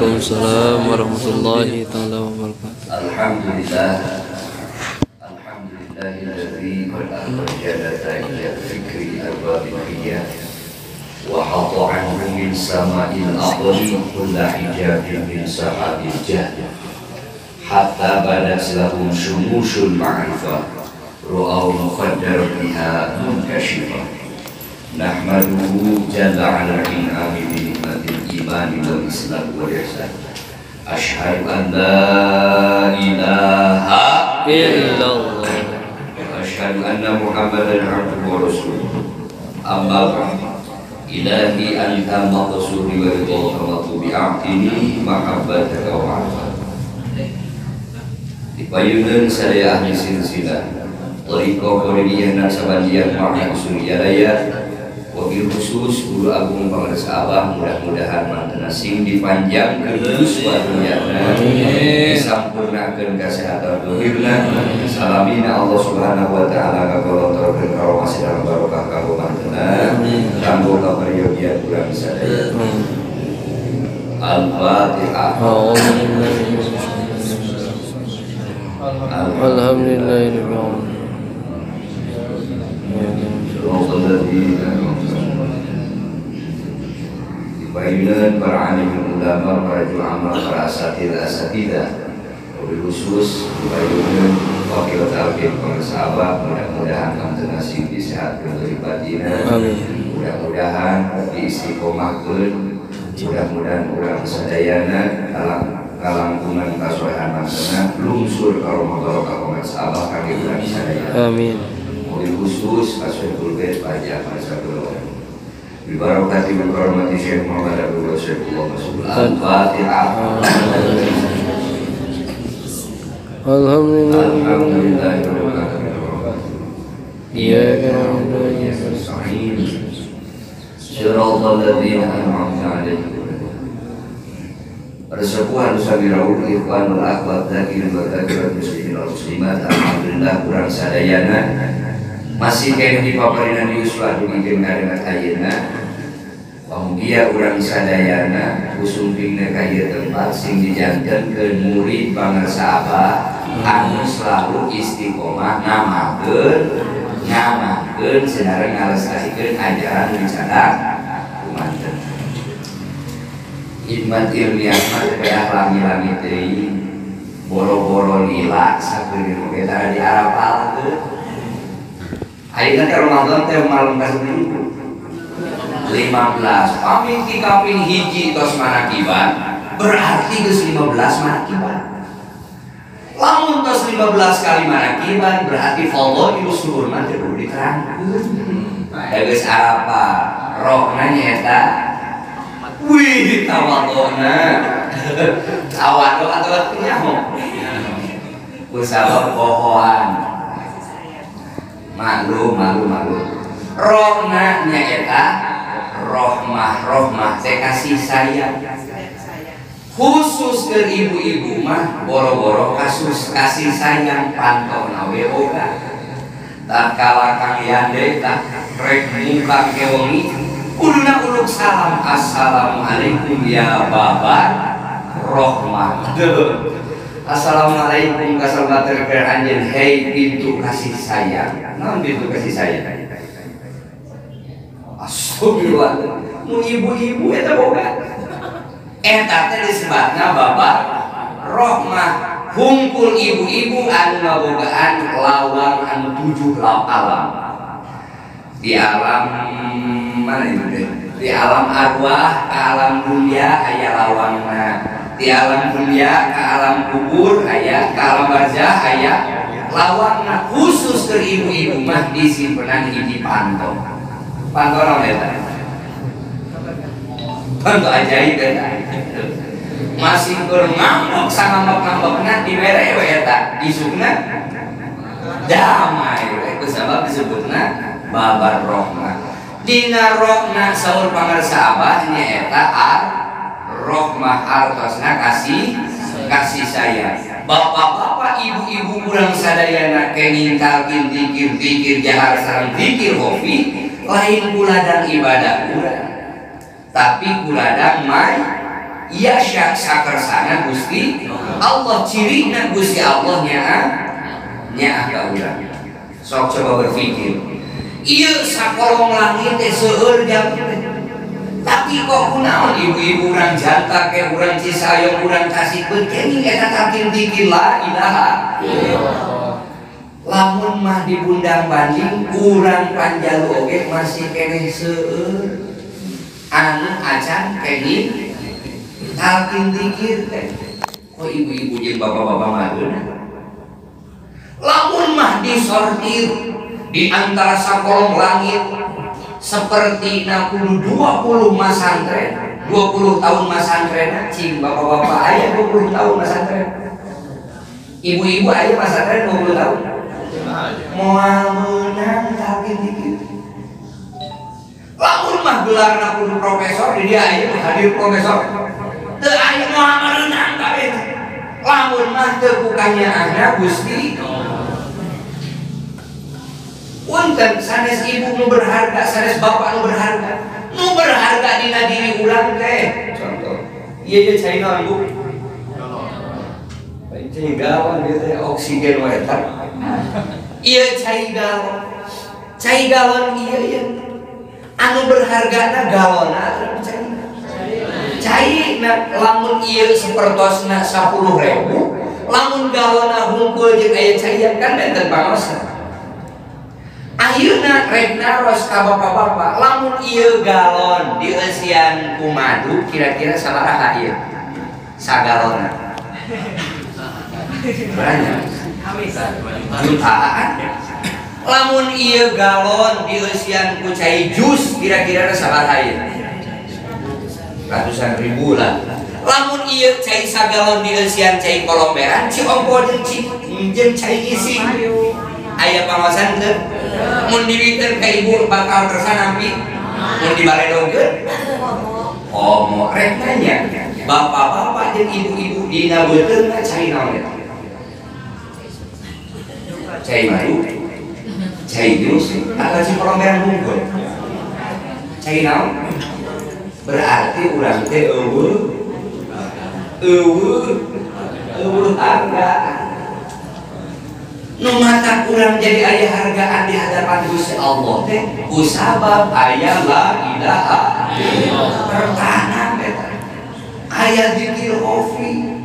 Waalaikumsalam warahmatullahi taala wabarakatuh. Alhamdulillah. Alhamdulillahilladzi qad akhraja ila fikri arbabiyah wa hatta anhu min sama'il aqli kulla hijabin min sahabil jahl hatta badat lahum syumushul ma'rifah ru'aw muqaddar biha munkashifah nahmaduhu jalla ala in'ami bi nikmatil imani wal islam wal ihsan asyhadu an la ilaha Illallah. asyhadu anna muhammadan abduhu wa rasuluh amma ba'du ilahi anta maqsudi wa ridha wa tubi'atini mahabbataka wa ma'rifat dipayunan sadaya ahli silsilah tariqah qaridiyah nasabandiyah ma'na usuliyadaya wabil khusus guru agung pengarsa abah mudah-mudahan mantan sing dipanjangkan suatu dunyana disampurnakan kesehatan dohirna salamina Allah subhanahu wa ta'ala kakolontorkan kalau masih dalam barokah kanggo mantena kanggo kabaryogian kurang sadaya Al-Fatihah. Alhamdulillahirabbil Bayinan para alim ulama, para ulama, para asatidah, wabil khusus bayinan wakil talqin para sahabat, mudah-mudahan kamu nasib disehatkan dari batinah, mudah-mudahan diistiqomahkan, mudah-mudahan orang sadayana kalangkungan kasuahan maksana lungsur karomah barokah para sahabat kami bulan sadayana. Amin. Wabil khusus kasuahul bait pajak masyaallah. Bibarakati wa karamati Syekh Muhammad Abdul Rasulullah Al-Fatihah. Alhamdulillah. Iyyaka na'budu wa iyyaka nasta'in. Shiratal ladzina an'amta 'alaihim. Resepuhan sabirul ikhwan wal akhwat zakirin wa zakirat muslimin wal muslimat. Alhamdulillah kurang sadayana masih kayak di paparinan di uswah dibikin ngarengat ayeuna pamugia urang sadayana usumpingna ka ieu tempat sing dijantenkeun murid bangsa abah anu selalu istiqomah ngamakeun sareng ngalestarikeun ajaran wicadak kumanten hikmat ilmiah mah kayak lami-lami teuing boro-boro lila sakeun ge tara diarapalkeun. Ayeuna teh Ramadan teh malam kasih 15. Pamingki kaping hiji tos manakiban berarti geus 15 manakiban. Lamun tos 15 kali manakiban berarti fadhail usul mah teh kudu diterangkeun. Da geus apa? Rohna nyaeta wih tawadona. Tawadu atau nyaho. Kusabab pohoan. Malu rohna nyaeta rohmah teh kasih sayang khusus ke ibu-ibu mah boro-boro kasus kasih sayang pantona we oga tatkala kang yande tak rek muka kewengi kuduna uluk salam assalamualaikum ya babar rohmah assalamualaikum kasalmater ke anjeun hei pintu kasih sayang. Naon pintu kasih sayang? Astagfirullah. Nu ibu-ibu eta boga. Eta teh disebutna babar rohmah hungkul ibu-ibu anu ngabogaan lawang anu 7 alam. Di alam mana itu teh? Di alam arwah, ke alam dunia aya lawangna. Di alam dunia ke alam kubur aya, ke alam barzah aya lawangna khusus ke ibu-ibu mah disimpenan hiji panto. Panto naon eta? Panto ajaib eta. Masih keur ngambek sangambek-ngambekna dibere we eta, isukna damai we kusabab disebutna babar rohna. Dina rohna saur pangarsa abah nyaeta rohmah artosna kasih sayang. Bapak-bapak ibu-ibu kurang sadayana kenging talqin zikir jahar sareng zikir hofi lain kuladang ibadah kurang tapi kuladang mai iya sakersana Gusti Allah, cirina Gusti Allah nya ka urang. Sok coba berpikir, ieu sakolong langit teh seueur jam teh. Tapi kok kunaon ibu-ibu urang jantak ke urang Cisayong urang Tasikeun kenging eta takin dikir la ilaha illallah. Lamun mah di Bundang Banding urang Panjalu oge masih keneh seueur anu acan kenging takin dikir teh. Kok ibu-ibu jeung bapak-bapak mah lamun mah disortir di antara sakolong langit seperti 20 masantren, 20 tahun masantren, cing bapak-bapak aya 20 tahun masantren, ibu-ibu aya masantren 20 tahun, moal menang tapi dikit. Lamun mah gelarna kudu profesor, di dia aya hadir profesor, teu aya moal menang tapi lamun mah teu kukanya anak Gusti. Punten sanes ibu nu berharga, sanes bapak nu berharga dina diri urang teh. Contoh, ieu je cai naon ibu? Cai galon ieu teh oksigen wae eta. Ieu cai galon ieu anu berhargana galonna cai na lamun ieu sapertosna 10.000, lamun galonna hungkul jeung aya caian kan benten pangosan. Ayeuna rek naros ka bapak-bapak, lamun ieu galon dieusian ku madu kira-kira sabaraha ieu? Sagalonna. Banyak. Jutaan. Lamun ieu galon dieusian ku cai jus kira-kira sabaraha ieu? Ratusan ribu lah. Lamun ieu cai sagalon dieusian cai kolomberan, ciongko jeung cai isi. Aya pangawasan teu? Mun dibiter ka ibu bakal tersanampi, mun dibaledogkeun. Oh, mau rek nanya, bapak-bapak jeung ibu-ibu dina beuteungna cai naon eta? Cai madu, cai jus, atau si kolomberan hungkul? Cai naon? Berarti urang teh eueuh hargaan. Nu mata kurang jadi aya hargaan di hadapan Gusti Allah teh kusabab aya la ilaha illallah tertanam eta aya zikir ofi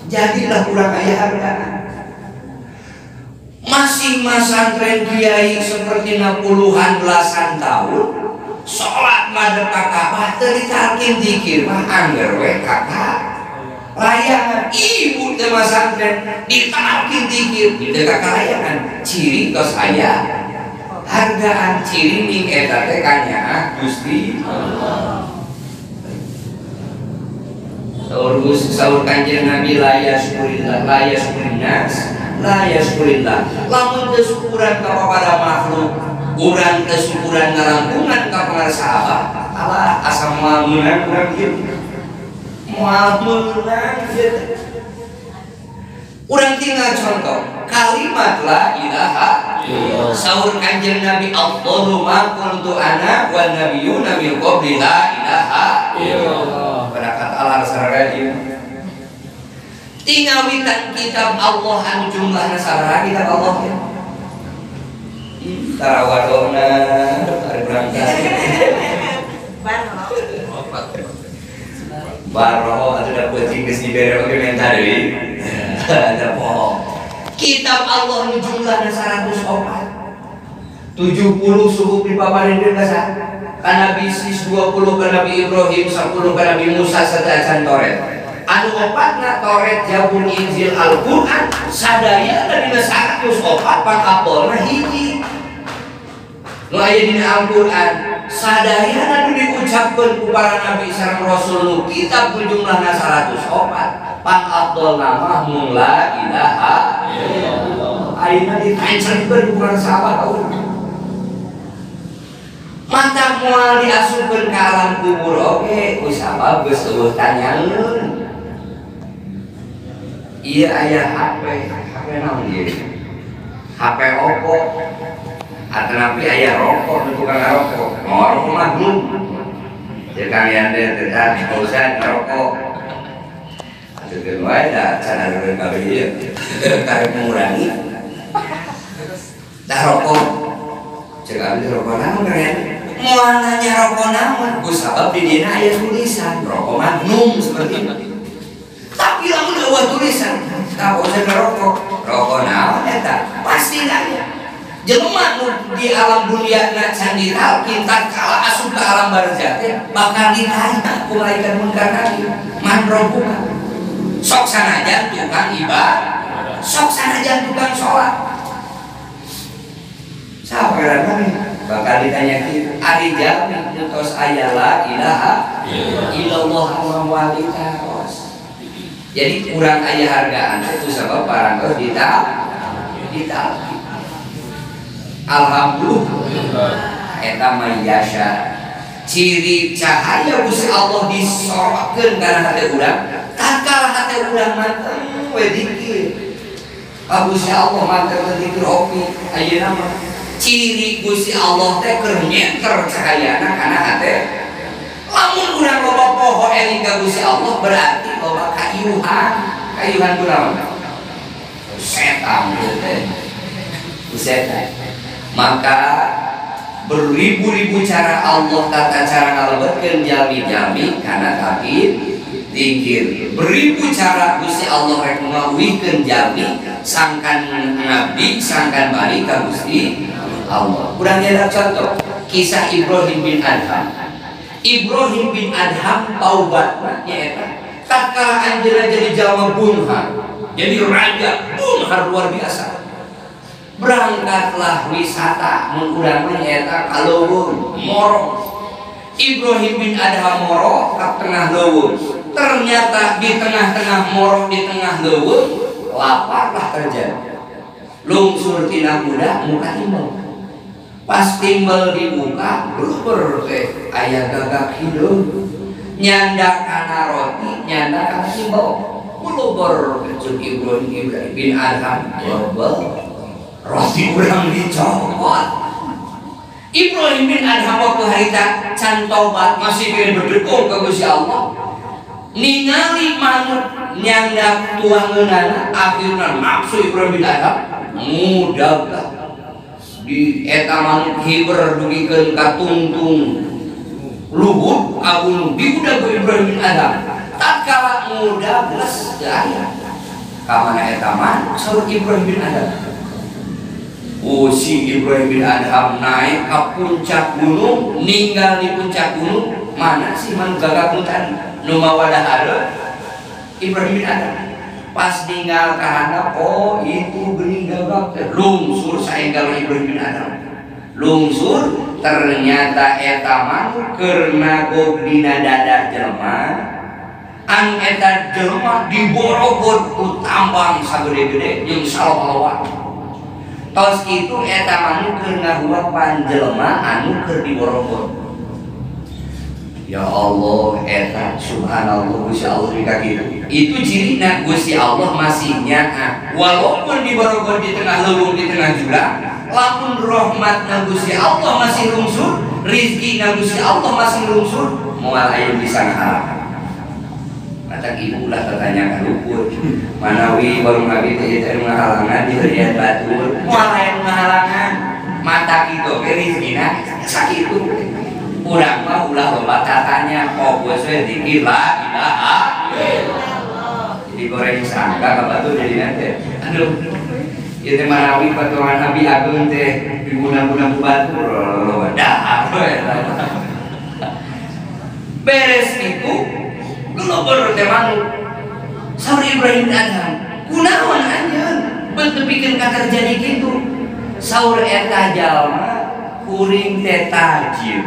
jadilah kurang aya hargaan. Masih masantren kiai seperti puluhan belasan tahun salat madhep ka Ka'bah teu ditalkin zikir mah angger we kakak layangan ibu teh masantren ditalkin dikir di dekat layangan ciri tos aya hargaan ciri ning eta teh kanya Gusti Allah. Saur Kanjeng Nabi la yaskurillah la yaskurillah lamun teu syukuran ka pada makhluk urang teu syukuran ngarampungan ka pangarsa Allah Allah asa moal meunang urang ieu moal menang gitu. Urang tinggal contoh kalimat la ilaha illallah. Saur Kanjeng Nabi afdalu ma qultu ana wan nabiyyuna min qabli la ilaha illallah. Barakat Allah sareng ieu. Tinggal witan kitab Allah anu jumlahna sabaraha kitab Allah ya. Tarawadona ari berangkat. Baroh atau dapat tinggal di bawah komentar ini ada pohon. Kitab Allah nu jumlahna 104. 70 suku pipaparin deui ka Nabi Sis 20 ka Nabi Ibrahim 10 ka Nabi Musa sadacan Toret. Anu opatna Toret, Zabur, Injil, Al-Qur'an sadaya dina 104 pangapolna hiji. Nu aya dina Al-Qur'an sadayana nu diucapkeun ku para nabi sareng rasul nu kitab jumlahna 104 pangabdol nama mung la ilaha illallah ayeuna ditancerkeun ku para sahabat tahu mata moal diasupkeun ka alam kubur oge ku sabab geus eueuh tanyaeun ieu aya HP naon ieu HP Oppo atau nabi ayah rokok untuk tukang rokok, mau rokok mah belum. Jadi kalian deh tidak usah rokok. Dengan wae dah cara kabeh ieu. Karek mengurangi. Dah rokok. Cek abdi rokok naon keren. Moal nanya rokok naon? Ku sabab di dina aya tulisan rokok magnum seperti itu. Tapi lamun eueuh tulisan, kabosan rokok. Rokok naon eta? Pasti nanya. Jelema nu di alam dunia na candiral kita kala asup ke alam barzah teh bakal ditanya ku malaikat munkar nakir man rabbuka sok sanajan tukang ibadah sok sanajan tukang sholat sabarana bakal ditanya kieu ari jalmi tos aya la ilaha illallah walita ros jadi kurang aya hargaan itu sebab parantos ditaati alhamdulillah eta mayasya ciri cahaya Gusti Allah disorotkeun kana hati urang tatkala hati urang manteng we dikir Gusti Allah manteng dikir opi ayeuna mah ciri Gusti Allah teh keur nyenter cahayana kana hati lamun urang loba poho eling ka Gusti Allah berarti loba kayuhan kunaon setan teh setan. Maka beribu-ribu cara Allah tata cara ngalebetkeun jalmi-jalmi kana tapi zikir beribu cara Gusti Allah rek ngawihkeun jalmi sangkan ngabdi sangkan balik ka Gusti Allah. Urang nyata contoh kisah Ibrahim bin Adham. Ibrahim bin Adham taubatna nyaeta tatkala anjeunna jadi jalma bunhar jadi raja bunhar luar biasa. Berangkatlah wisata mengurang eta ka leuweung moro. Ibrahim bin Adham moro ka tengah leuweung. Ternyata di tengah-tengah moro di tengah leuweung laparlah terjadi. Lungsur tina budak muka timbel. Pas timbel dibuka luber teh aya gagak hideung. Nyandak kana roti, nyandak kana timbel. Luber cek Ibrahim bin Adham luber. Roti urang dicopot. Ibrahim bin Adham waktu harita can tobat masih pengen berdekung ke Gusti Allah. Ningali manut nyandak tuangeunana akhirna nafsu Ibrahim bin Adham mudag di eta manut hiber dugikeun ka tungtung luhur abunu diudag ku Ibrahim bin Adham. Tatkala mudag geus teu aya. Ka mana eta man saur Ibrahim bin Adham. Si Ibrahim bin Adham naik ke puncak gunung, ninggal di puncak gunung. Mana sih man gagak mutan nu mawadah ada Ibrahim bin Adham. Pas ninggal ka handap, oh itu geuning gagak lungsur saenggal Ibrahim bin Adham. Lungsur ternyata eta man keur nagog dina dadah jelema. An eta jelema diborogod ku tambang sagede-gede jeung saloh-loan. Tos itu eta manu keur ngahuat panjelema anu keur diborogod. Ya Allah eta subhanallah Gusti Allah ka kitu. Itu cirina Gusti Allah masih nyaha. Walaupun diborogod di tengah leuweung di tengah jurang, lamun rahmatna Gusti Allah masih lungsur, rizkina Gusti Allah masih lungsur, moal aya bisa ngahalangan. Mata ibu ulah tertanya ka luhur. Manawi baru ngabi teh teh ngahalangan di heureun batur. Moal aya ngahalangan. Mata kitu ge rizkina sakitu. Urang mah ulah loba tatanya fokus we zikir la ilaha illallah. Jadi goreng sangka ka batur jadi nanti. Aduh. Ieu teh manawi paturan Nabi agung teh diguna-guna ku batur loba dahar we. Beres itu gelober teh manuk saur Ibrahim bin Adham kunaon anjeun beut pikeun ka terjadi kitu saur eta jalma kuring teh tajir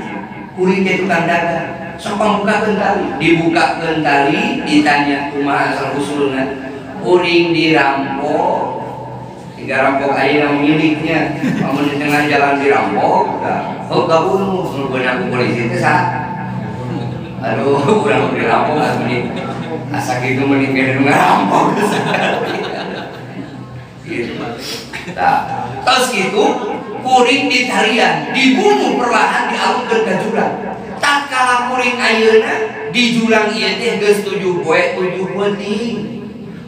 kuring teh tukang dagang sok pambukakeun tali dibukakeun tali ditanya kumaha asal usulna kuring dirampok hingga rampok ayeuna miliknya amun di tengah jalan dirampok heuh kabunuh mun beunang polisi teh saha. Aduh, kurang dirampok asli. Asa kitu mending kene ngarampok. Gitu. Nah, tos kitu kuring di talian, dibunuh perlahan dialungkeun ka jurang. Tatkala kuring ayeuna di jurang ieu teh geus 7 poe 7 peuting.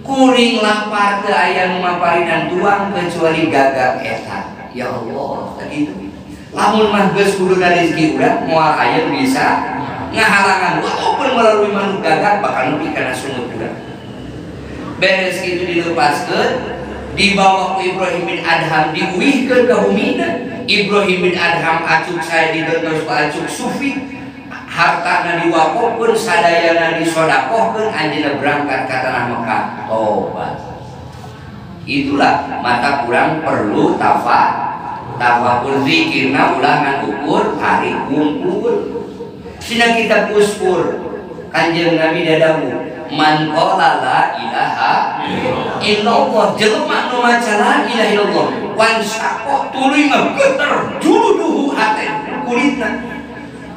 Kuring lapar teu aya nu maparinan tuang kecuali gagak eta. Ya Allah, kitu. Lamun mah geus kudu rezeki urang moal aya bisa ngahalangan walaupun melalui manuk gagak bakal nepi kana sumut urang. Beres kitu dilepaskeun, dibawa ku Ibrahim bin Adham diuihkeun ka bumina. Ibrahim bin Adham acuk saya digentos ku acuk sufi. Hartana diwakofkeun, sadayana disodakohkeun, anjeunna berangkat ka tanah Mekah tobat. Itulah mata kurang perlu tafakur zikirna ulah ngan ukur hari kumpul. Sina kita uskur Kanjeng Nabi dadamu man qala la ilaha illallah, jelema nu maca la ilaha illallah wan saqo tuluy ngeuter juluduhu hate kulitna.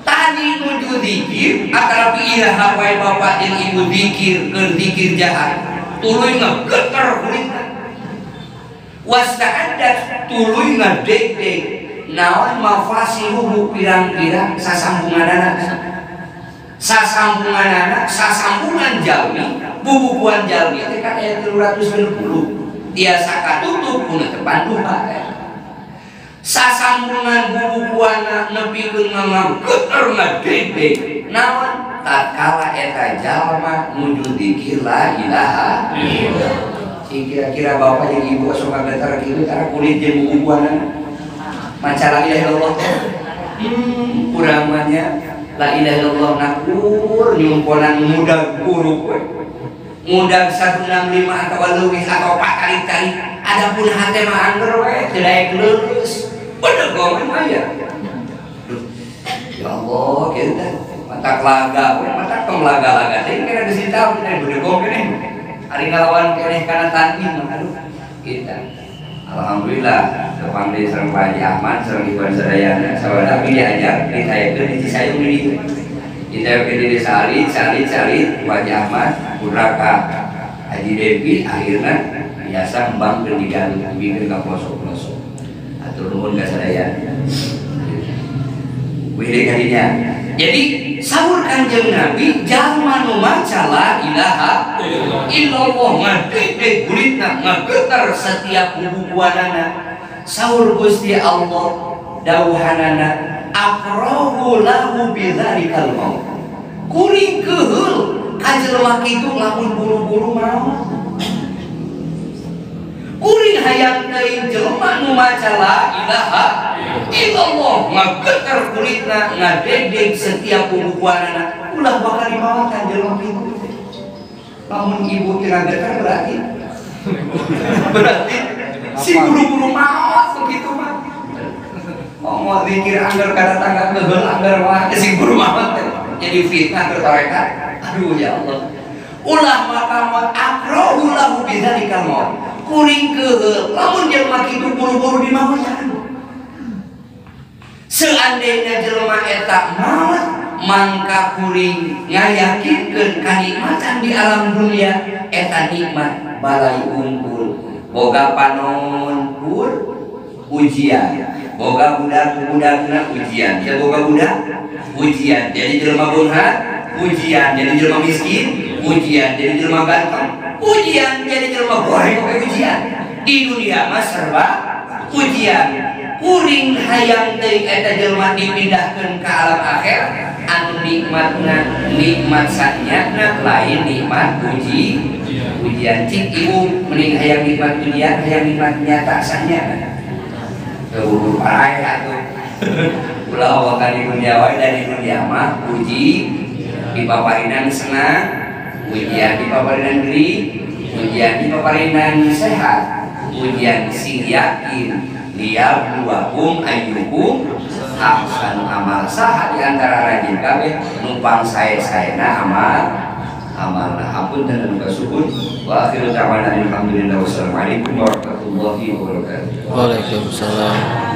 Tadi nuju zikir akal ilaha wae bapak jeung ibu zikir keur zikir jahat tuluy ngeuter kulitna. Wasta'addat tuluy ngadeg-deg naon mafasiluhu pirang-pirang sasambunganana. Sasambunganana sasambungan jalmi bubukuan jalmi teh kan aya 360 tiasa katutup ku netepan duha. Sasambungan bubukuana nepikeun ngangeuter ngadeg-deg naon tatkala eta jalma nuju zikir la ilaha illallah. Kira-kira bapak yang ibu sok ngageter kieu karena kulit jeung bubukuana maca la ilaha illallah. Urang mah nya la ilaha illallah nakur nyumponan mudag buruk we. Mudag 165 atau leuwih atau 4 kali-kali. Adapun hate mah angger we teu daek leureus. Bener gomen aya. Ya Allah, kita mata laga, mata laga-laga teh kena geus ditahu kita bener gomen. Ari ngalawan keneh kana tanding aduh kita. Alhamdulillah kepanggil sareng Pak Haji Ahmad sareng Ibu sadayana sabada kami diajar ditayakeun di Cisayong di dieu. Ditayakeun di Salit Pak Haji Ahmad putra Haji Devi akhirna biasa mbangkeun di Garut bikin ka pelosok-pelosok. Atur nuhun ka sadayana. Wih kadinya. Jadi sahur Kanjeng Nabi jalma nu maca la ilaha illallah ngadeg kulitna ngeuter setiap bubukuanana. Sahur Gusti Allah dawuhanana aqrahu lahu bidzalikal maut. Kuring keheul ka jelema kitu lamun buru-buru maot. Kuring hayang teuing jelema nu maca la ilaha illallah ngeuter kulitna ngadeg setiap bubukuanana ulah bakal dimawakan jelema kitu. Lamun ibu kira geter berarti si buru-buru maot begitu mah. Mau zikir anggar kada tangga keheul anggar mah si buru maot jadi fitnah bertarekat. Aduh ya Allah. Ulah makamat akrahu lahu bidzalikal maut. Kuring keheul lamun jelema kitu buru-buru dimawakan. Seandainya jelema eta maut mangka kuring ngayakinkeun kanikmatan di alam dunia eta nikmat balai unggul boga panon pur ujian boga budak-budakna ujian ya boga budak ujian jadi jelema bunhat ujian jadi jelema miskin ujian jadi jelema ganteng ujian jadi jelema goreng ujian di dunia mah serba ujian. Kuring hayang teuing eta jelema dipindahkeun ka alam akhir anu nikmatna nikmat sanyana lain nikmat ujian cik ibu mending hayang nikmat ujian hayang nikmat nyata sanyana teu parai atuh ulah awakan di dunia wae dan di dunia mah uji dipaparinan senang ujian dipaparinan geuring ujian dipaparinan sehat ujian sing yakin dia buahum ayyukum ahsanu amal saha di antara rajin kabeh numpang sae-saena amalna ampun dan nuka syukur wa akhiru da'wana alhamdulillah wassalamu alaikum warahmatullahi wabarakatuh. Waalaikumsalam.